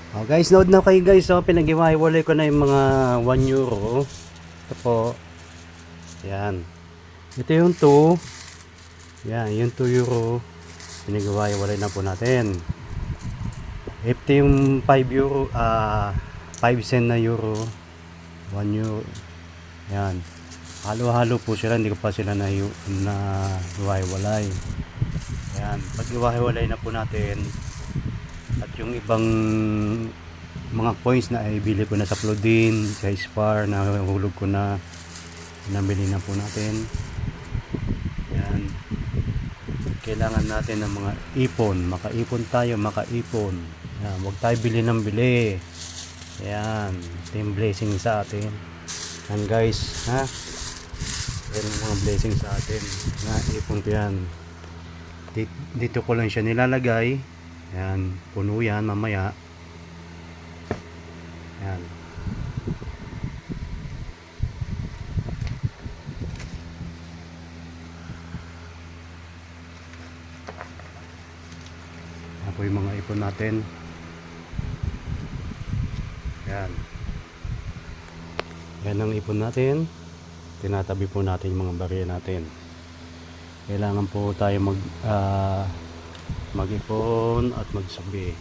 Oh, guys, nood na kayo guys. Oh, pinag-iwalay ko na yung mga 1 euro. Ito po. Yan. Ito yung 2. Yan, yung 2 euro. Pinag-iwalay na po natin. Ito yung 5 euro. 5 cent na euro. 1 euro. Yan. Halo-halo po sila. Hindi ko pa sila na iwalay. Yan. Pag iwalay na po natin, at yung ibang mga coins na ay bili ko na sa Plodin, sa Spar, na hulog ko na, nabili na po natin. Yan. Kailangan natin ng mga ipon. Makaipon tayo, makaipon. Yan. Huwag tayo bili ng bili. Yan. Ito yung blessing sa atin. Yan guys, ha? Yan yung mga blessing sa atin. Na ipon ko yan. Dito ko lang siya nilalagay. Yan, puno yan mamaya. Yan. Yan po yung mga ipon natin. Yan. Yan ang ipon natin. Tinatabi po natin yung mga barya natin. Kailangan po tayo mag-ipon at magsabi.